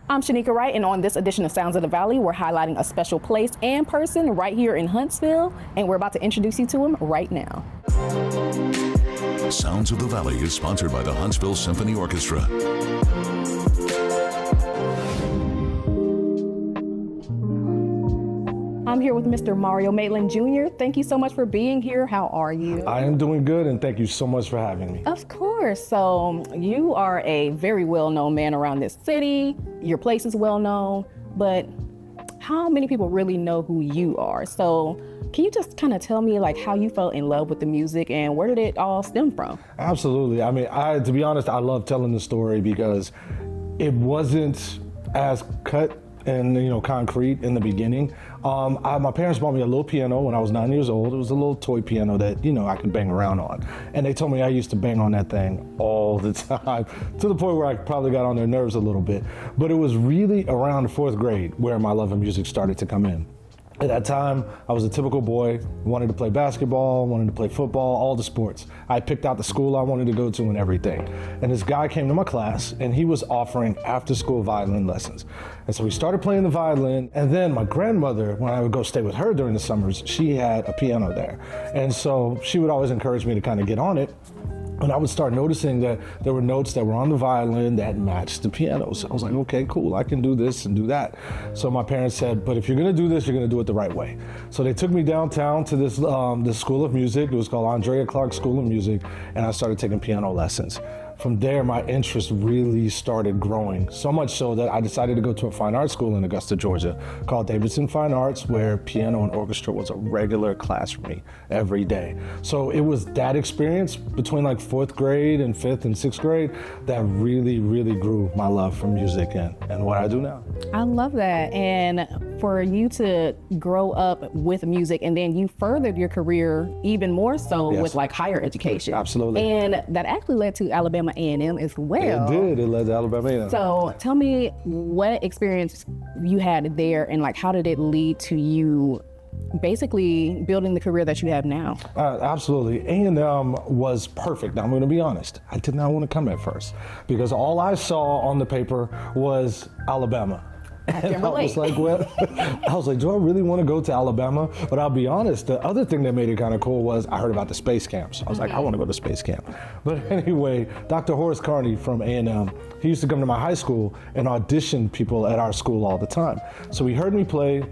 I'm Shanika Wright, and on this edition of Sounds of the Valley, we're highlighting a special place and person right here in Huntsville, and we're about to introduce you to him right now. Sounds of the Valley is sponsored by the Huntsville Symphony Orchestra. I'm here with Mr. Mario Maitland Jr. Thank you so much for being here. How are you? I am doing good, and thank you so much for having me. Of course. So you are a very well-known man around this city. Your place is well-known, but how many people really know who you are? So can you just kind of tell me like how you fell in love with the music and where did it all stem from? Absolutely. I mean, to be honest, I love telling the story because it wasn't as cut and concrete in the beginning. My parents bought me a little piano when I was 9 years old. It was a little toy piano that I could bang around on, and they told me I used to bang on that thing all the time to the point where I probably got on their nerves a little bit. But it was really around the fourth grade where my love of music started to come in. At that time, I was a typical boy, wanted to play basketball, wanted to play football, all the sports. I picked out the school I wanted to go to and everything. And this guy came to my class and he was offering after-school violin lessons. And so we started playing the violin, and then my grandmother, when I would go stay with her during the summers, she had a piano there. And so she would always encourage me to kind of get on it. And I would start noticing that there were notes that were on the violin that matched the piano. So I was like, okay, cool, I can do this and do that. So my parents said, but if you're gonna do this, you're gonna do it the right way. So they took me downtown to this school of music. It was called Andrea Clark School of Music, and I started taking piano lessons. From there, my interest really started growing, so much so that I decided to go to a fine arts school in Augusta, Georgia, called Davidson Fine Arts, where piano and orchestra was a regular class for me every day. So it was that experience between like fourth grade and fifth and sixth grade that really, really grew my love for music and what I do now. I love that. And for you to grow up with music and then you furthered your career even more so with like higher education. Absolutely. And that actually led to Alabama A&M as well. It did. It led to Alabama A&M. So tell me what experience you had there and like how did it lead to you basically building the career that you have now? Absolutely. A&M was perfect. Now, I'm going to be honest. I did not want to come at first because all I saw on the paper was Alabama. And I was like, do I really want to go to Alabama? But I'll be honest, the other thing that made it kind of cool was I heard about the space camps. I was like, I want to go to space camp. But anyway, Dr. Horace Carney from A&M, he used to come to my high school and audition people at our school all the time. So he heard me play,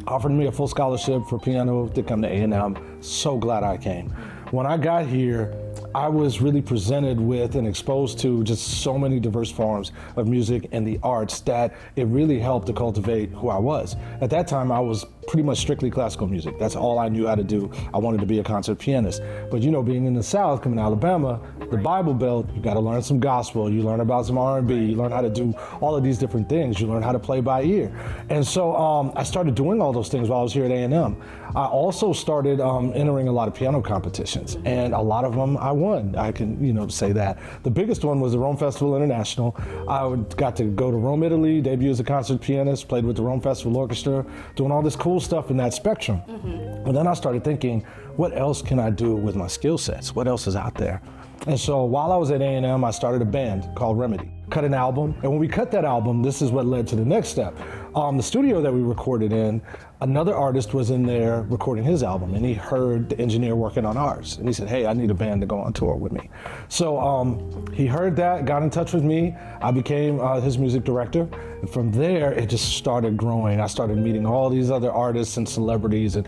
offered me a full scholarship for piano to come to A&M. So glad I came. When I got here, I was really presented with and exposed to just so many diverse forms of music and the arts that it really helped to cultivate who I was. At that time, I was pretty much strictly classical music. That's all I knew how to do. I wanted to be a concert pianist. But being in the South, coming to Alabama, the Bible Belt, you got to learn some gospel, you learn about some R&B, you learn how to do all of these different things, you learn how to play by ear. And so I started doing all those things while I was here at A&M. I also started entering a lot of piano competitions, and a lot of them I won. I can say that. The biggest one was the Rome Festival International. I got to go to Rome, Italy, debut as a concert pianist, played with the Rome Festival Orchestra, doing all this cool stuff in that spectrum. And then I started thinking, what else can I do with my skill sets? What else is out there? And so while I was at A&M, I started a band called Remedy. Cut an album, and when we cut that album, this is what led to the next step. The studio that we recorded in, another artist was in there recording his album, and he heard the engineer working on ours, and he said, hey, I need a band to go on tour with me. So he heard that, got in touch with me. I became his music director, and from there, it just started growing. I started meeting all these other artists and celebrities, and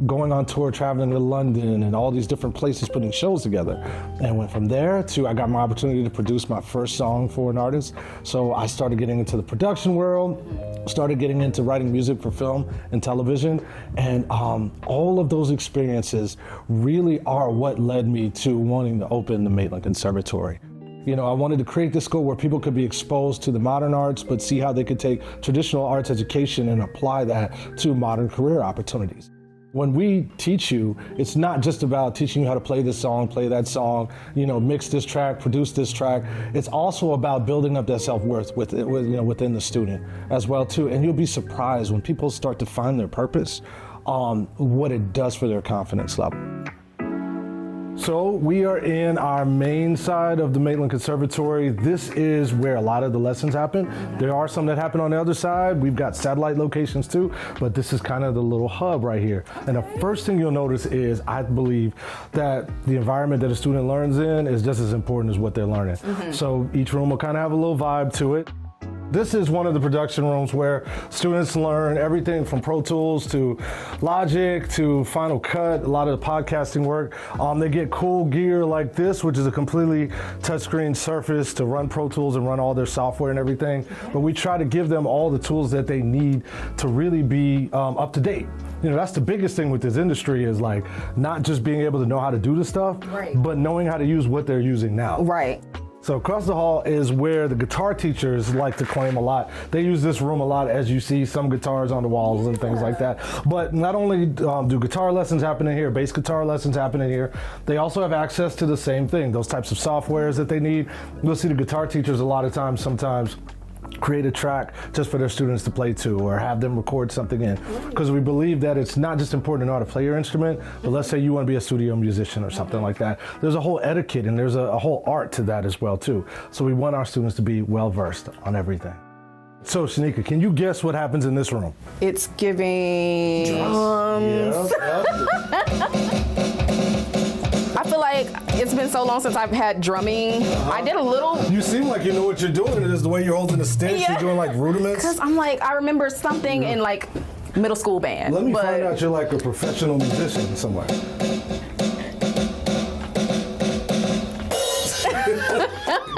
going on tour, traveling to London, and all these different places, putting shows together. And went from there to, I got my opportunity to produce my first song for an artist. So I started getting into the production world, started getting into writing music for film and television, and all of those experiences really are what led me to wanting to open the Maitland Conservatory. I wanted to create this school where people could be exposed to the modern arts, but see how they could take traditional arts education and apply that to modern career opportunities. When we teach you, it's not just about teaching you how to play this song, play that song, mix this track, produce this track. It's also about building up that self-worth within the student as well too. And you'll be surprised when people start to find their purpose, what it does for their confidence level. So we are in our main side of the Maitland Conservatory. This is where a lot of the lessons happen. There are some that happen on the other side. We've got satellite locations too, but this is kind of the little hub right here. And the first thing you'll notice is, I believe that the environment that a student learns in is just as important as what they're learning. So each room will kind of have a little vibe to it. This is one of the production rooms where students learn everything from Pro Tools to Logic to Final Cut, a lot of the podcasting work. They get cool gear like this, which is a completely touchscreen surface to run Pro Tools and run all their software and everything. But we try to give them all the tools that they need to really be up to date. You know, that's the biggest thing with this industry is like not just being able to know how to do the stuff, but knowing how to use what they're using now. Right. So across the hall is where the guitar teachers like to claim a lot. They use this room a lot, as you see some guitars on the walls and things like that. But not only do guitar lessons happen in here, bass guitar lessons happen in here, they also have access to the same thing, those types of softwares that they need. You'll see the guitar teachers a lot of times, sometimes create a track just for their students to play to or have them record something in. Because we believe that it's not just important to know how to play your instrument, but let's say you want to be a studio musician or something like that. There's a whole etiquette and there's a whole art to that as well too. So we want our students to be well versed on everything. So Shanika, can you guess what happens in this room? It's giving drums. I feel like it's been so long since I've had drumming. I did a little. You seem like you know what you're doing. It is the way you're holding the sticks. You're doing like rudiments. Because I'm like, I remember something in like middle school band. Let me find out you're like a professional musician somewhere.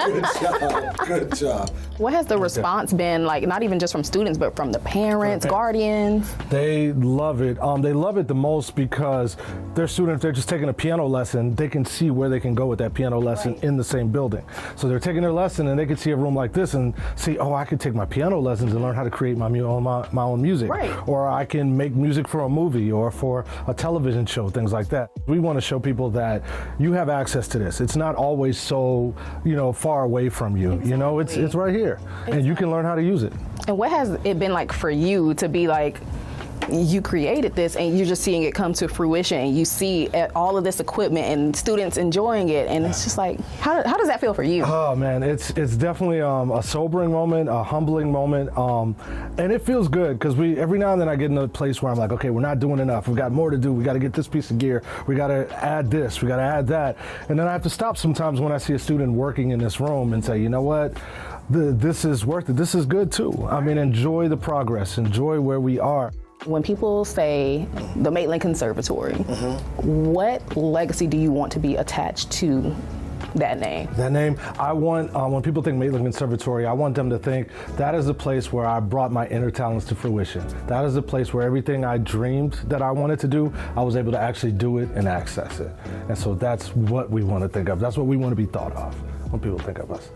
Good job. Good job. What has the response been like, not even just from students, but from the parents, guardians? They love it. They love it the most because their students, if they're just taking a piano lesson, they can see where they can go with that piano lesson in the same building. So they're taking their lesson and they can see a room like this and see, oh, I could take my piano lessons and learn how to create my own music. Or I can make music for a movie or for a television show, things like that. We want to show people that you have access to this. It's not always so, far away from you. You know, it's right here. And you can learn how to use it. And what has it been like for you to be like, you created this and you're just seeing it come to fruition and you see all of this equipment and students enjoying it, and it's just like, how does that feel for you? Oh man, it's definitely a sobering moment, a humbling moment, and it feels good because every now and then I get in a place where I'm like, okay, we're not doing enough, we've got more to do, we got to get this piece of gear, we got to add this, we got to add that, and then I have to stop sometimes when I see a student working in this room and say, you know what, this is worth it, this is good too. I mean, enjoy the progress, enjoy where we are. When people say the Maitland Conservatory, what legacy do you want to be attached to that name? That name, I want, when people think Maitland Conservatory, I want them to think that is the place where I brought my inner talents to fruition. That is the place where everything I dreamed that I wanted to do, I was able to actually do it and access it. And so that's what we want to think of. That's what we want to be thought of when people think of us.